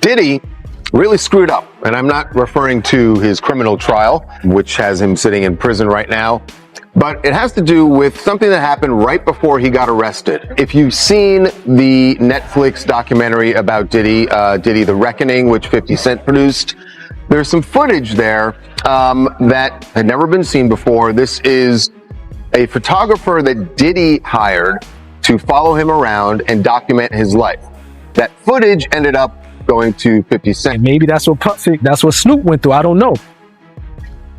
Diddy really screwed up, and I'm not referring to his criminal trial, which has him sitting in prison right now, but it has to do with something that happened right before he got arrested. If you've seen the Netflix documentary about Diddy, The Reckoning, which 50 Cent produced, there's some footage there that had never been seen before. This is a photographer that Diddy hired to follow him around and document his life. That footage ended up going to 50 Cent. And maybe that's what Snoop went through. I don't know.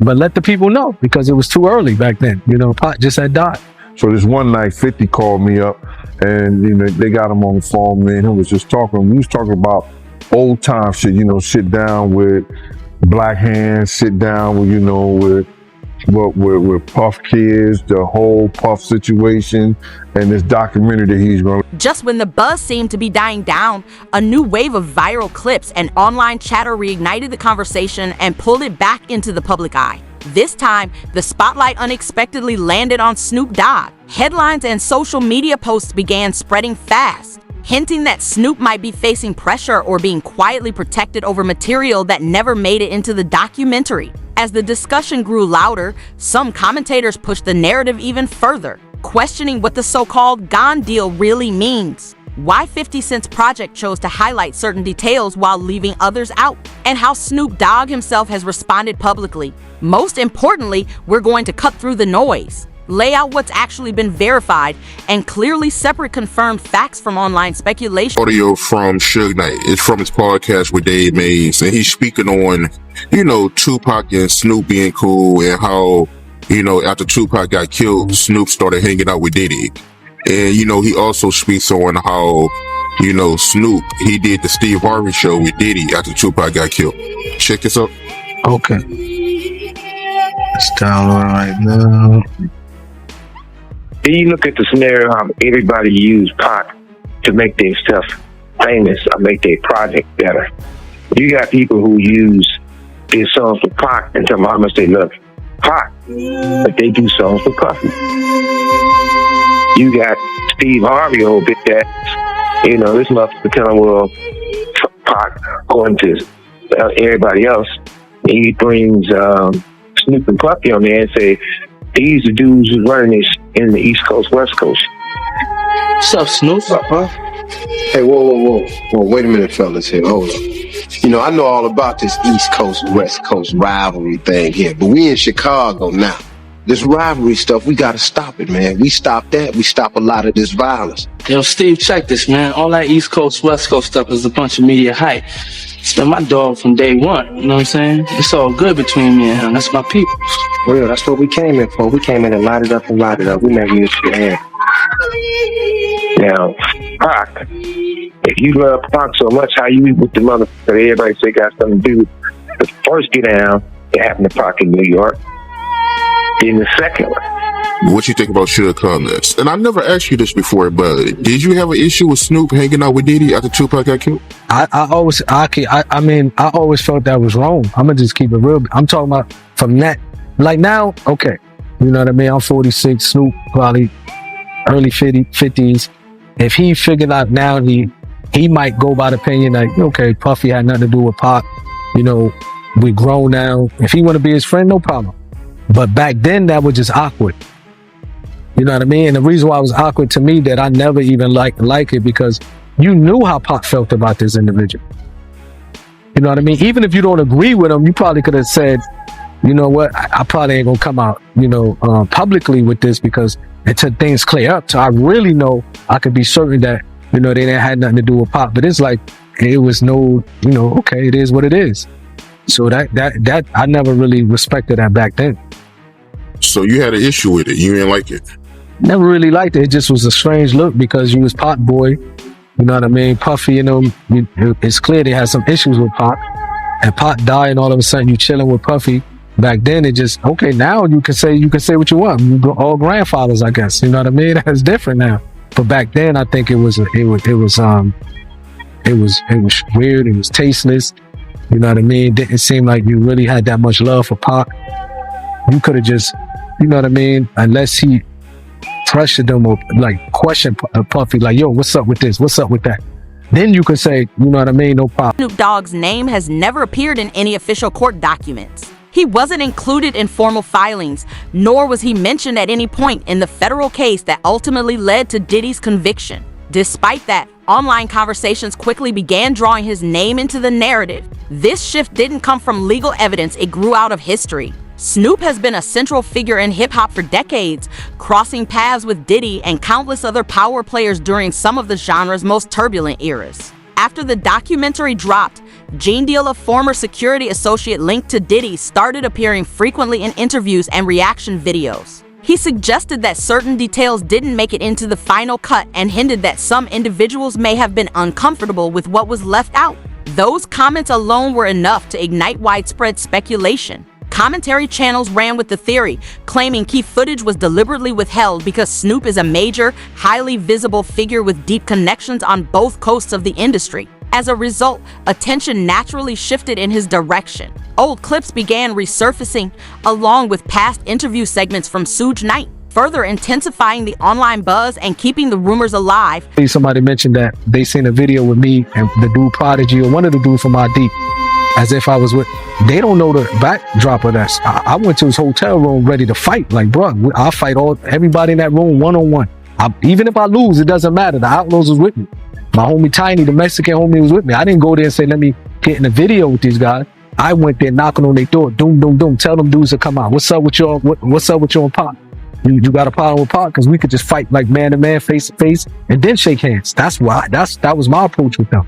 But let the people know, because it was too early back then. You know, Pac just had died. So this one night, 50 called me up, and you know they got him on the phone. Man, he was just talking. We was talking about old time shit. You know, sit down with Black Hands, sit down with with Puff Kids, the whole Puff situation, and this documentary that he's going. Just when the buzz seemed to be dying down, a new wave of viral clips and online chatter reignited the conversation and pulled it back into the public eye. This time, the spotlight unexpectedly landed on Snoop Dogg. Headlines and social media posts began spreading fast, hinting that Snoop might be facing pressure or being quietly protected over material that never made it into the documentary. As the discussion grew louder, some commentators pushed the narrative even further, questioning what the so-called Gone deal really means, why 50 Cent's project chose to highlight certain details while leaving others out, and how Snoop Dogg himself has responded publicly. Most importantly, we're going to cut through the noise, lay out what's actually been verified, and clearly separate confirmed facts from online speculation. Audio from Suge Knight. It's from his podcast with Dave Mays, and he's speaking on, Tupac and Snoop being cool, and how, after Tupac got killed, Snoop started hanging out with Diddy. And, he also speaks on how, Snoop, he did the Steve Harvey show with Diddy after Tupac got killed. Check this out. Okay. Let's download right now. Then you look at the scenario how everybody used Pac to make their stuff famous or make their project better. You got people who use their songs for Pac and tell them how much they love Pac, but they do songs for Puffy. You got Steve Harvey, old big ass, this motherfucker telling, well, Pac going to everybody else. He brings Snoop and Puffy on there and say, these are dudes who's running this in the East Coast, West Coast. What's up, Snoop? What's up, huh? Hey, whoa. Wait a minute, fellas here. Hold on. I know all about this East Coast, West Coast rivalry thing here, but we in Chicago now. This rivalry stuff, we gotta stop it, man. We stop that, we stop a lot of this violence. Yo, Steve, check this, man. All that East Coast, West Coast stuff is a bunch of media hype. It's been my dog from day one, you know what I'm saying? It's all good between me and him. That's my people. Real, that's what we came in for. We came in and light it up. We never used to end. Now, Pac, if you love Pac so much, how you with the motherfucker that everybody say got something to do with the first get down, it happened to Pac in New York. Then the second one. What you think about Suge comments? And I never asked you this before, but did you have an issue with Snoop hanging out with Diddy after Tupac got killed? I always felt that was wrong. I'm gonna just keep it real. I'm talking about from that, like now, okay, you know what I mean? I'm 46, Snoop probably early 50s. If he figured out now, he might go by the opinion like, okay, Puffy had nothing to do with Pac. We grown now. If he want to be his friend, no problem. But back then, that was just awkward. You know what I mean? And the reason why it was awkward to me that I never even like it because you knew how Pac felt about this individual. You know what I mean? Even if you don't agree with him, you probably could have said, you know what, I probably ain't gonna come out, publicly with this because until things clear up. So I really know I could be certain that, they didn't have nothing to do with Pac. But it's like, it was no, okay, it is what it is. So that I never really respected that back then. So you had an issue with it. You didn't like it. Never really liked it. It just was a strange look because you was Pac boy. You know what I mean? Puffy, it's clear they had some issues with Pac. And Pac died and all of a sudden you chilling with Puffy. Back then it just, okay, now you can say what you want. You go all grandfathers, I guess. You know what I mean? That's different now. But back then I think it was weird, it was tasteless. You know what I mean? It didn't seem like you really had that much love for Pac. You could have just, you know what I mean? Unless he pressured them or like questioned Puffy, like, yo, what's up with this? What's up with that? then you can say, you know what I mean, no problem. Snoop Dogg's name has never appeared in any official court documents. He wasn't included in formal filings, nor was he mentioned at any point in the federal case that ultimately led to Diddy's conviction. Despite that, online conversations quickly began drawing his name into the narrative. This shift didn't come from legal evidence, it grew out of history. Snoop has been a central figure in hip-hop for decades, crossing paths with Diddy and countless other power players during some of the genre's most turbulent eras. After the documentary dropped, Gene Deal, a former security associate linked to Diddy, started appearing frequently in interviews and reaction videos. He suggested that certain details didn't make it into the final cut and hinted that some individuals may have been uncomfortable with what was left out. Those comments alone were enough to ignite widespread speculation. Commentary channels ran with the theory, claiming key footage was deliberately withheld because Snoop is a major, highly visible figure with deep connections on both coasts of the industry. As a result, attention naturally shifted in his direction. Old clips began resurfacing, along with past interview segments from Suge Knight, further intensifying the online buzz and keeping the rumors alive. Somebody mentioned that they seen a video with me and the dude Prodigy, or one of the dudes from ID, as if I was with. They don't know the backdrop of that. I went to his hotel room ready to fight. Like, bro, I'll fight everybody in that room one-on-one. Even if I lose, it doesn't matter. The Outlaws was with me. My homie Tiny, the Mexican homie, was with me. I didn't go there and say, let me get in a video with these guys. I went there knocking on their door. Doom, doom, doom. Tell them dudes to come out. What's up with y'all? What's up with y'all and Pac? You got a problem with Pac? Because we could just fight like man to man, face to face, and then shake hands. That was my approach with them.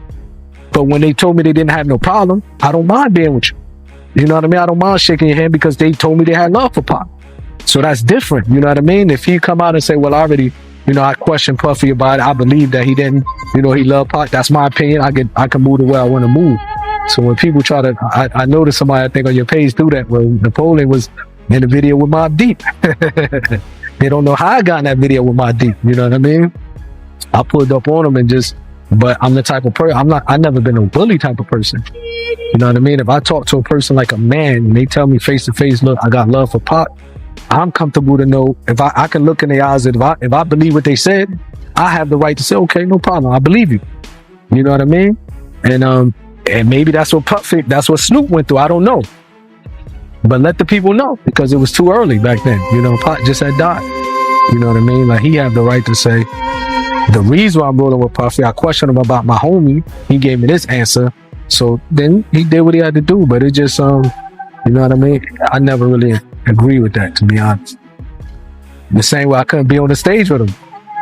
But when they told me they didn't have no problem, I don't mind being with you. You know what I mean? I don't mind shaking your hand because they told me they had love for Pac. So that's different. You know what I mean? If he come out and say, well, I already, I questioned Puffy about it. I believe that he didn't, he loved Pac. That's my opinion. I can move the way I want to move. So when people try to, I noticed somebody, I think on your page do that, where Napoleon was in the video with Mobb Deep. They don't know how I got in that video with Mobb Deep. You know what I mean? I pulled up on him and but I'm the type of person, I never been a bully type of person. You know what I mean? If I talk to a person like a man and they tell me face to face, look, I got love for Pac, I'm comfortable to know if I can look in their eyes, if I believe what they said, I have the right to say, okay, no problem, I believe you. You know what I mean? And maybe that's what Snoop went through. I don't know. But let the people know, because it was too early back then. Pac just had died. You know what I mean? Like, he had the right to say, the reason why I'm rolling with Puffy, I questioned him about my homie. He gave me this answer. So then he did what he had to do. But it just, you know what I mean? I never really agree with that, to be honest. The same way I couldn't be on the stage with him.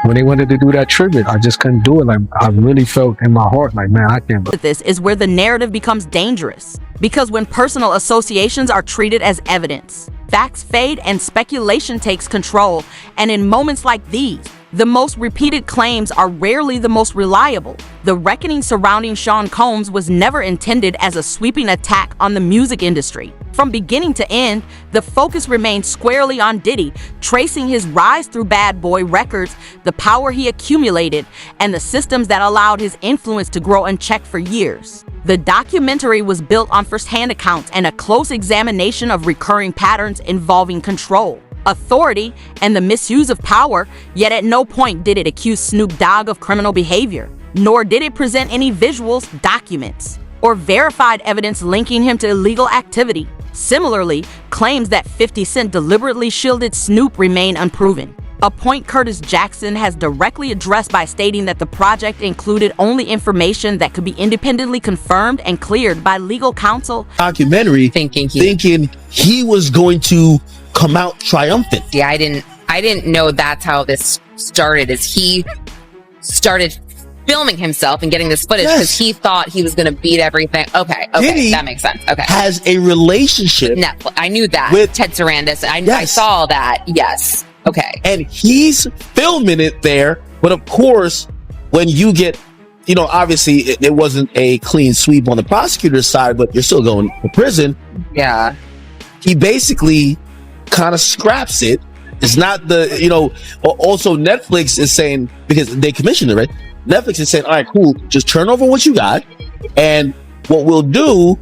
When they wanted to do that tribute, I just couldn't do it. Like, I really felt in my heart, like, man, I can't. This is where the narrative becomes dangerous. Because when personal associations are treated as evidence, facts fade and speculation takes control. And in moments like these, the most repeated claims are rarely the most reliable. The reckoning surrounding Sean Combs was never intended as a sweeping attack on the music industry. From beginning to end, the focus remained squarely on Diddy, tracing his rise through Bad Boy Records, the power he accumulated, and the systems that allowed his influence to grow unchecked for years. The documentary was built on first-hand accounts and a close examination of recurring patterns involving control, authority, and the misuse of power, yet at no point did it accuse Snoop Dogg of criminal behavior, nor did it present any visuals, documents, or verified evidence linking him to illegal activity. Similarly, claims that 50 Cent deliberately shielded Snoop remain unproven, a point Curtis Jackson has directly addressed by stating that the project included only information that could be independently confirmed and cleared by legal counsel. Documentary thinking he was going to come out triumphant. Yeah, I didn't know that's how this started, is he started filming himself and getting this footage because he thought he was going to beat everything. Okay, Diddy that makes sense. Okay, has a relationship. Netflix. I knew that with Ted Sarandis. I saw that. Yes. Okay. And he's filming it there, but of course, when you get, obviously it wasn't a clean sweep on the prosecutor's side, but you're still going to prison. Yeah. He basically kind of scraps it. It's not also Netflix is saying, because they commissioned it, right? Netflix is saying, all right, cool, just turn over what you got, and what we'll do,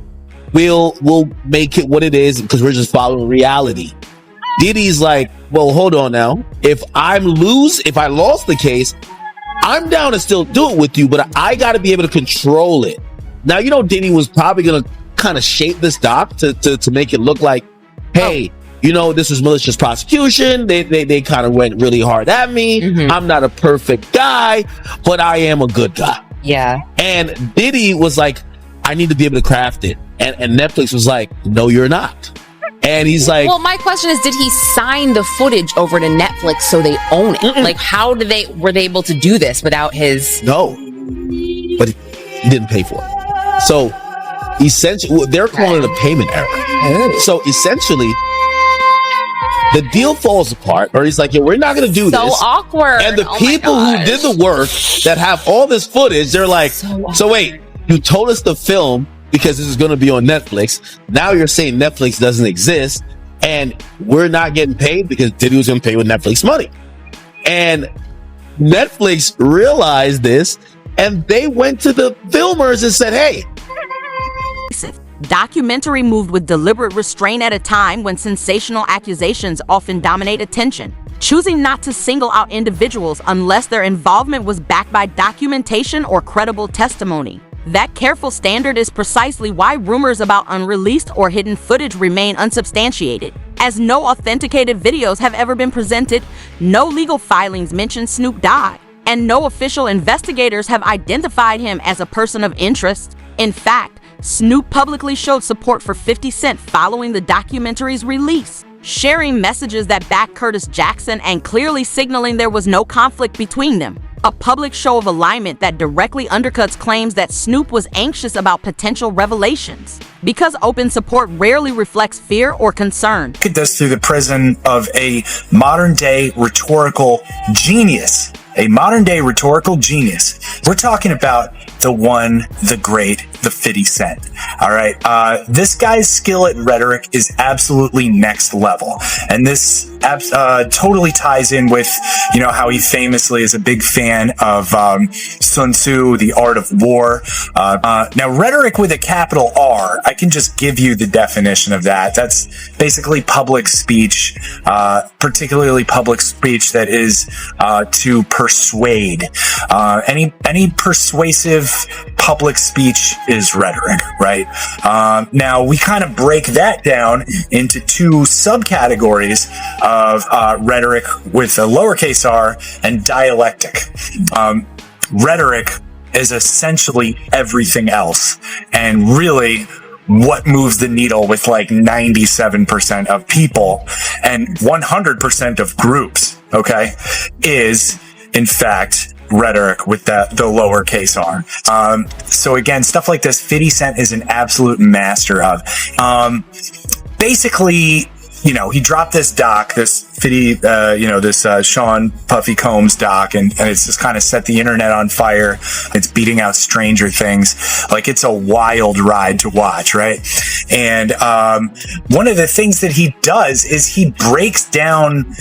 we'll make it what it is, because we're just following reality. Diddy's like, well, hold on now. If I lost the case, I'm down to still do it with you, but I got to be able to control it. Now, you know, Diddy was probably going to kind of shape this doc to make it look like, hey, you know, this is malicious prosecution. They kind of went really hard at me. Mhm. I'm not a perfect guy, but I am a good guy. Yeah. And Diddy was like, I need to be able to craft it. And Netflix was like, no, you're not. And he's like, well, my question is, did he sign the footage over to Netflix so they own it? Like, how were they able to do this without his? No, but he didn't pay for it. So essentially, they're calling it a payment error. So essentially, the deal falls apart, or he's like, yeah, we're not going to do this. So awkward. And the people who did the work that have all this footage, they're like, so wait, you told us to film because this is going to be on Netflix. Now you're saying Netflix doesn't exist and we're not getting paid because Diddy was going to pay with Netflix money. And Netflix realized this and they went to the filmers and said, hey. Documentary moved with deliberate restraint at a time when sensational accusations often dominate attention, choosing not to single out individuals unless their involvement was backed by documentation or credible testimony. That careful standard is precisely why rumors about unreleased or hidden footage remain unsubstantiated. As no authenticated videos have ever been presented, no legal filings mention Snoop Dogg, and no official investigators have identified him as a person of interest. In fact, Snoop publicly showed support for 50 Cent following the documentary's release, sharing messages that backed Curtis Jackson and clearly signaling there was no conflict between them. A public show of alignment that directly undercuts claims that Snoop was anxious about potential revelations. Because open support rarely reflects fear or concern. Look at this through the prism of a modern-day rhetorical genius. A modern-day rhetorical genius. We're talking about the one, the great, the 50 Cent. All right. This guy's skill at rhetoric is absolutely next level. And this totally ties in with, you know, how he famously is a big fan of Sun Tzu, The Art of War. Now, rhetoric with a capital R, I can just give you the definition of that. That's basically public speech, particularly public speech that is to persuade. Any persuasive public speech is rhetoric, right? Now, we kind of break that down into two subcategories of rhetoric with a lowercase r and dialectic. Rhetoric is essentially everything else, and really what moves the needle with like 97% of people and 100% of groups, okay, is in fact rhetoric with the lowercase r. So again, stuff like this, 50 Cent is an absolute master of. Basically, you know, he dropped this doc, this 50, this Sean Puffy Combs doc, and it's just kind of set the internet on fire. It's beating out Stranger Things. Like, it's a wild ride to watch, right? And one of the things that he does is he breaks down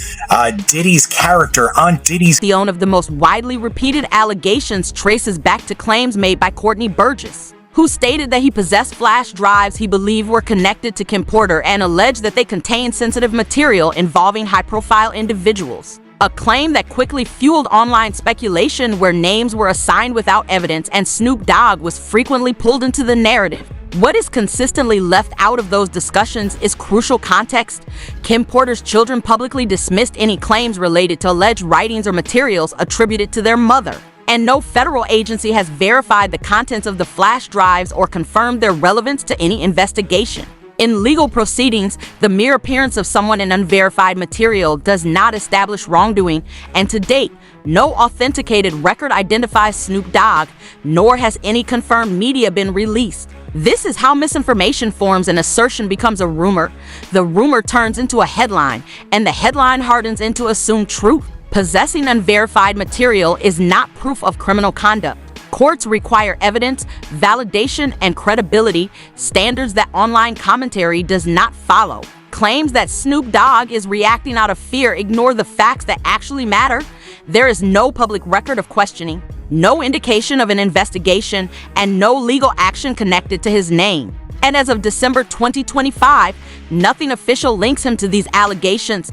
Diddy's character on Diddy's. The one of the most widely repeated allegations traces back to claims made by Courtney Burgess, who stated that he possessed flash drives he believed were connected to Kim Porter and alleged that they contained sensitive material involving high-profile individuals. A claim that quickly fueled online speculation where names were assigned without evidence and Snoop Dogg was frequently pulled into the narrative. What is consistently left out of those discussions is crucial context. Kim Porter's children publicly dismissed any claims related to alleged writings or materials attributed to their mother. And no federal agency has verified the contents of the flash drives or confirmed their relevance to any investigation. In legal proceedings, the mere appearance of someone in unverified material does not establish wrongdoing, and to date, no authenticated record identifies Snoop Dogg, nor has any confirmed media been released. This is how misinformation forms. An assertion becomes a rumor, the rumor turns into a headline, and the headline hardens into assumed truth. Possessing unverified material is not proof of criminal conduct. Courts require evidence, validation, and credibility, standards that online commentary does not follow. Claims that Snoop Dogg is reacting out of fear ignore the facts that actually matter. There is no public record of questioning, no indication of an investigation, and no legal action connected to his name. And as of December 2025, nothing official links him to these allegations.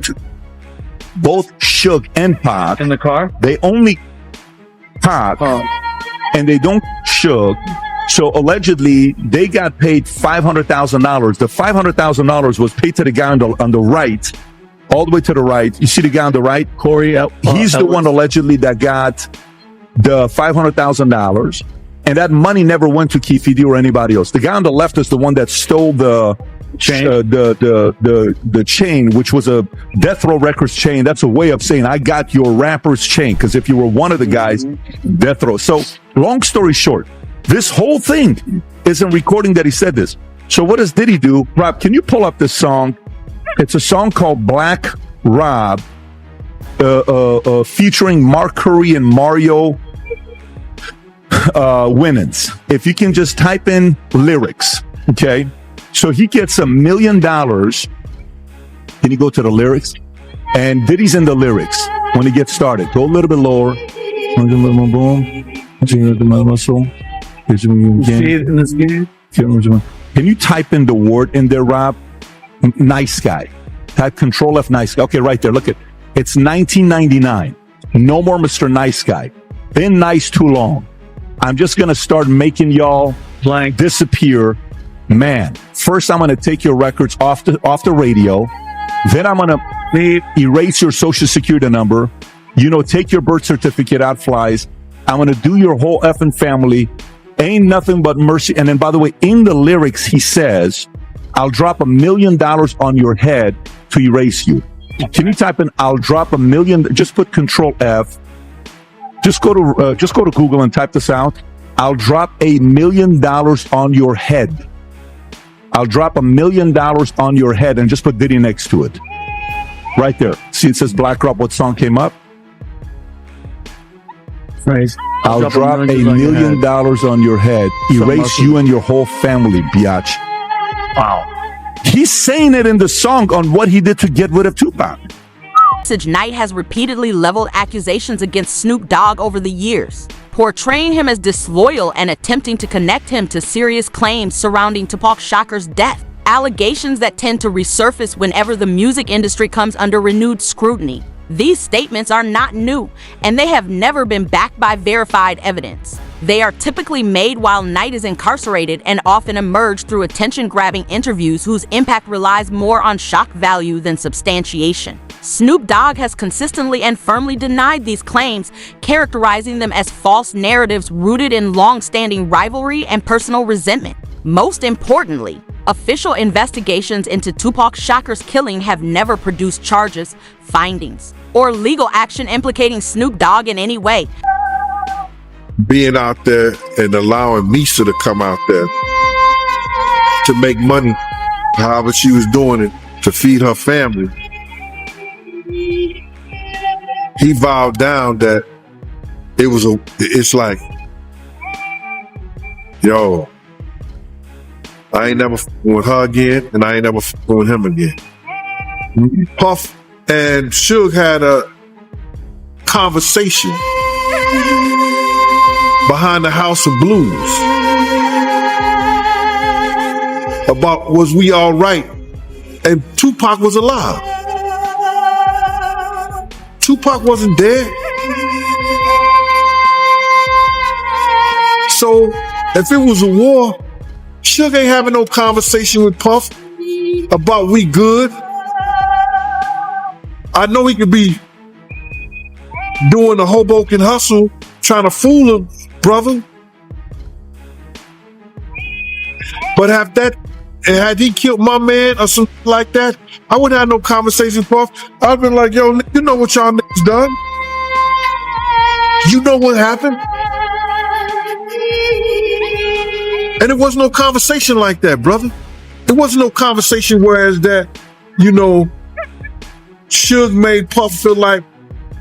Both Suge and Pac in the car, they only Pac, and they don't Suge. So allegedly, they got paid $500,000. The $500,000 was paid to the guy on the right, all the way to the right. You see the guy on the right, Corey? He's the one allegedly that got the $500,000, and that money never went to Keefe D or anybody else. The guy on the left is the one that stole the chain, the chain, which was a Death Row Records chain. That's a way of saying I got your rapper's chain, because if you were one of the guys, Death Row. So long story short, this whole thing isn't recording that he said this. So what does Diddy do? Rob, can you pull up this song? It's a song called Black Rob, featuring Mark Curry and Mario Winans. If you can just type in lyrics, okay? So he gets $1 million. Can you go to the lyrics? And Diddy's in the lyrics when he gets started. Go a little bit lower. Can you type in the word in there, Rob? Nice guy. Type Control F, nice guy. Okay, right there. Look at it's 1999. No more Mr. Nice Guy. Been nice too long. I'm just gonna start making y'all blank disappear. Man, first I'm gonna take your records off the radio. Then I'm gonna erase your social security number. Take your birth certificate out flies. I'm gonna do your whole effing family. Ain't nothing but mercy. And then, by the way, in the lyrics, he says, I'll drop $1 million on your head to erase you. Can you type in, I'll drop $1 million, just put Control F. Just go to Google and type this out. I'll drop $1 million on your head. I'll drop $1 million on your head, and just put Diddy next to it. Right there. See, it says Black Rob. What song came up? Phrase. I'll drop $1 million on your head. Erase you and your whole family, biatch. Wow. He's saying it in the song on what he did to get rid of Tupac. Suge Knight has repeatedly leveled accusations against Snoop Dogg over the years, portraying him as disloyal and attempting to connect him to serious claims surrounding Tupac Shakur's death. Allegations that tend to resurface whenever the music industry comes under renewed scrutiny. These statements are not new, and they have never been backed by verified evidence. They are typically made while Knight is incarcerated and often emerge through attention-grabbing interviews whose impact relies more on shock value than substantiation. Snoop Dogg has consistently and firmly denied these claims, characterizing them as false narratives rooted in long-standing rivalry and personal resentment. Most importantly, official investigations into Tupac Shakur's killing have never produced charges, findings, or legal action implicating Snoop Dogg in any way. Being out there and allowing Misa to come out there to make money, however she was doing it, to feed her family. He vowed down that it's like, yo, I ain't never with her again, and I ain't never with him again. Puff and Suge had a conversation behind the House of Blues about was we all right, and Tupac was alive. Tupac wasn't dead. So if it was a war, Suge ain't having no conversation with Puff about we good. I know he could be doing the Hoboken hustle, trying to fool him, brother. But had he killed my man or something like that, I wouldn't have no conversation with Puff. I'd been like, yo, you know what y'all niggas done? You know what happened? And it wasn't no conversation like that, brother. It wasn't no conversation whereas that, Suge made Puff feel like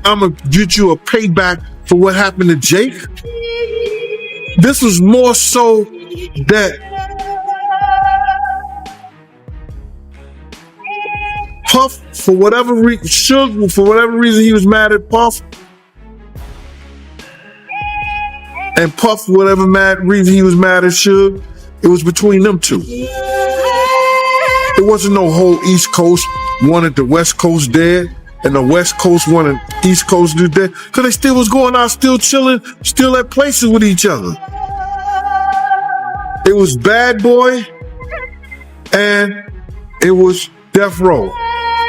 I'm gonna get you a payback for what happened to Jake. This was more so that Puff, for whatever reason, Suge, for whatever reason, he was mad at Puff. And Puff, for whatever reason he was mad at Suge, it was between them two. It wasn't no whole East Coast wanted the West Coast dead. and the West Coast one and East Coast do that, because they still was going out, still chilling, still at places with each other. It was Bad Boy and it was Death Row.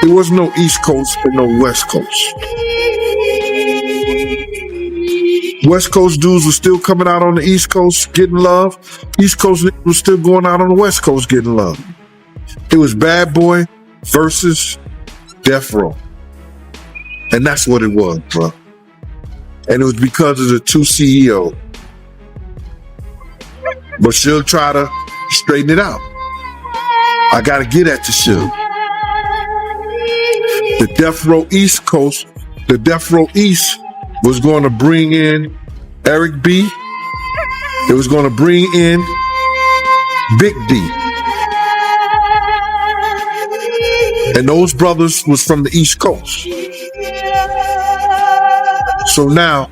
It was no East Coast and no West Coast. West Coast dudes were still coming out on the East Coast getting love. East Coast niggas was still going out on the West Coast getting love. It was Bad Boy versus Death Row. And that's what it was, bro. And it was because of the two CEO. But she'll try to straighten it out. I gotta get at the Suge. The Death Row East Coast, the Death Row East was going to bring in Eric B. It was going to bring in Big D. And those brothers was from the East Coast. So now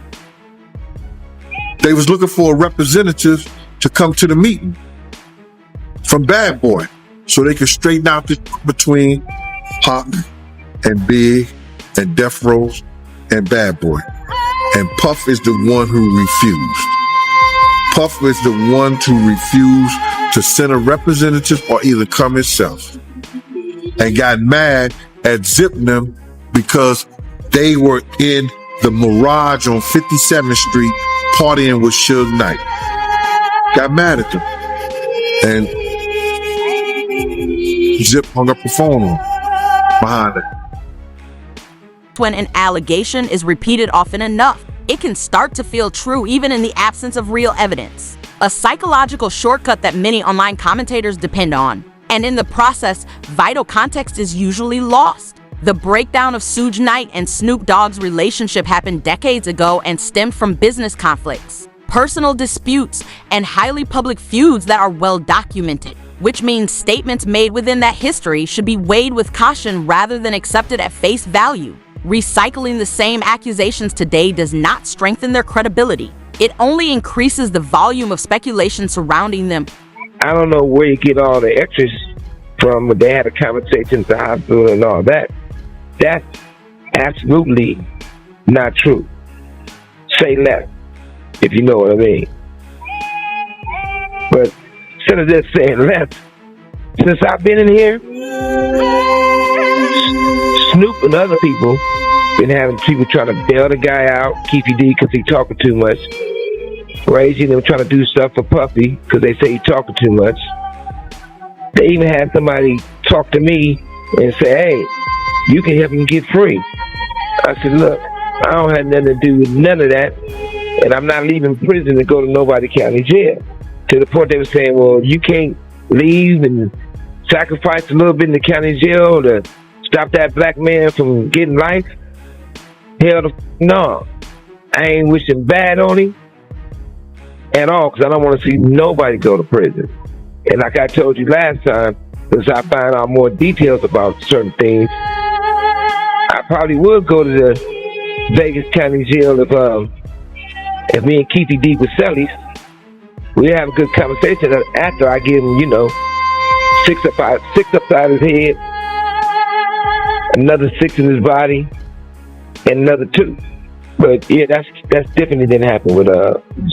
they was looking for a representative to come to the meeting from Bad Boy so they could straighten out the between Pac and Big and Death Row and Bad Boy. And Puff is the one who refused. Puff is the one to refuse to send a representative or either come himself. And got mad at Zip and them because they were in the Mirage on 57th Street partying with Suge Knight. Got mad at them. And Zip hung up the phone on behind it. When an allegation is repeated often enough, it can start to feel true even in the absence of real evidence. A psychological shortcut that many online commentators depend on. And in the process, vital context is usually lost. The breakdown of Suge Knight and Snoop Dogg's relationship happened decades ago and stemmed from business conflicts, personal disputes, and highly public feuds that are well documented, which means statements made within that history should be weighed with caution rather than accepted at face value. Recycling the same accusations today does not strengthen their credibility. It only increases the volume of speculation surrounding them. I don't know where you get all the extras from, but they had a conversation at the hospital and all that. That's absolutely not true. Say less, if you know what I mean. But instead of just saying less, since I've been in here, Snoop and other people been having people trying to bail the guy out, Keefy D, because he talking too much. Raising them trying to do stuff for Puffy because they say he talking too much. They even had somebody talk to me and say, hey, you can help him get free. I said, look, I don't have nothing to do with none of that, and I'm not leaving prison to go to nobody county jail. To the point they were saying, well, you can't leave and sacrifice a little bit in the county jail to stop that black man from getting life. Hell no. I ain't wishing bad on him at all, because I don't want to see nobody go to prison. And like I told you last time, since I find out more details about certain things, I probably would go to the Vegas County Jail if me and Keefy D with Sellies. We have a good conversation after I give him, 6 upside his head, another 6 in his body, and another 2. But yeah, that's different. It didn't happen with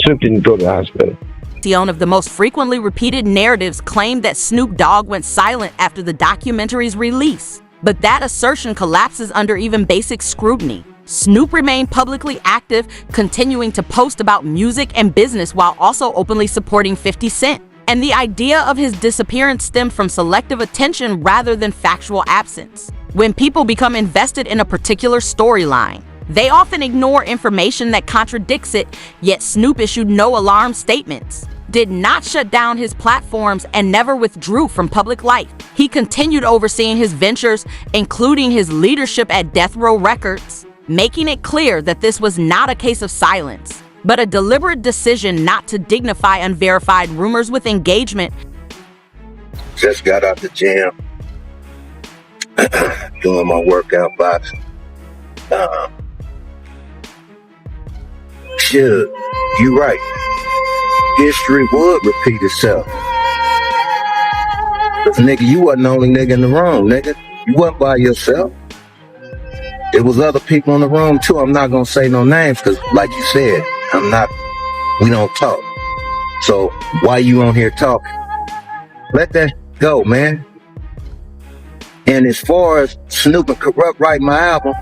Snoop didn't go to the hospital. One of the most frequently repeated narratives claimed that Snoop Dogg went silent after the documentary's release. But that assertion collapses under even basic scrutiny. Snoop remained publicly active, continuing to post about music and business while also openly supporting 50 Cent. And the idea of his disappearance stemmed from selective attention rather than factual absence. When people become invested in a particular storyline, they often ignore information that contradicts it, yet Snoop issued no alarm statements, did not shut down his platforms, and never withdrew from public life. He continued overseeing his ventures, including his leadership at Death Row Records, making it clear that this was not a case of silence, but a deliberate decision not to dignify unverified rumors with engagement. Just got out the gym, doing my workout boxing. Shit, you right. History would repeat itself. Cause nigga, you wasn't the only nigga in the room, nigga. You wasn't by yourself. There was other people in the room too. I'm not gonna say no names because, like you said, we don't talk. So why you on here talking? Let that go, man. And as far as Snoop and Corrupt write my album,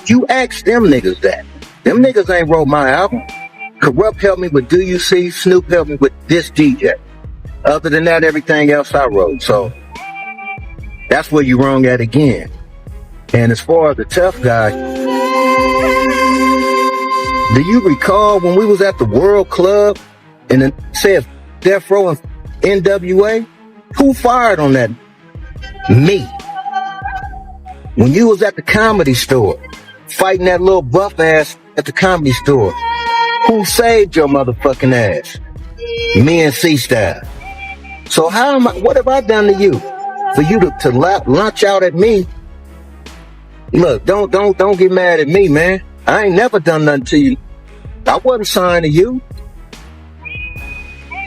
you ask them niggas that. Them niggas ain't wrote my album. Corrupt helped me with Do You See? Snoop helped me with This DJ. Other than that, everything else I wrote. So that's where you wrong at again. And as far as the tough guy, do you recall when we was at the World Club and it said Death Row and NWA? Who fired on that? Me. When you was at the Comedy Store fighting that little buff ass at the Comedy Store, who saved your motherfucking ass? Me and C-Style. So what have I done to you for you to launch out at me? Look, don't get mad at me, man. I ain't never done nothing to you. I wasn't signed to you.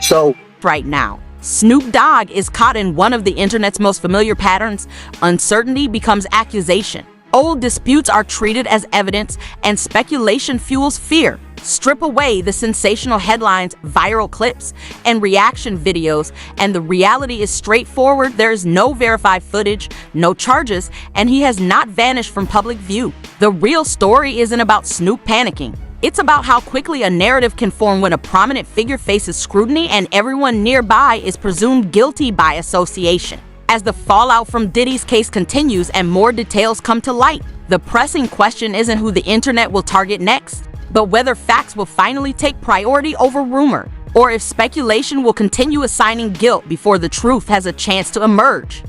So right now, Snoop Dogg is caught in one of the internet's most familiar patterns. Uncertainty becomes accusation. Old disputes are treated as evidence, and speculation fuels fear. Strip away the sensational headlines, viral clips, and reaction videos, and the reality is straightforward. There is no verified footage, no charges, and he has not vanished from public view. The real story isn't about Snoop panicking. It's about how quickly a narrative can form when a prominent figure faces scrutiny and everyone nearby is presumed guilty by association. As the fallout from Diddy's case continues and more details come to light, the pressing question isn't who the internet will target next, but whether facts will finally take priority over rumor, or if speculation will continue assigning guilt before the truth has a chance to emerge.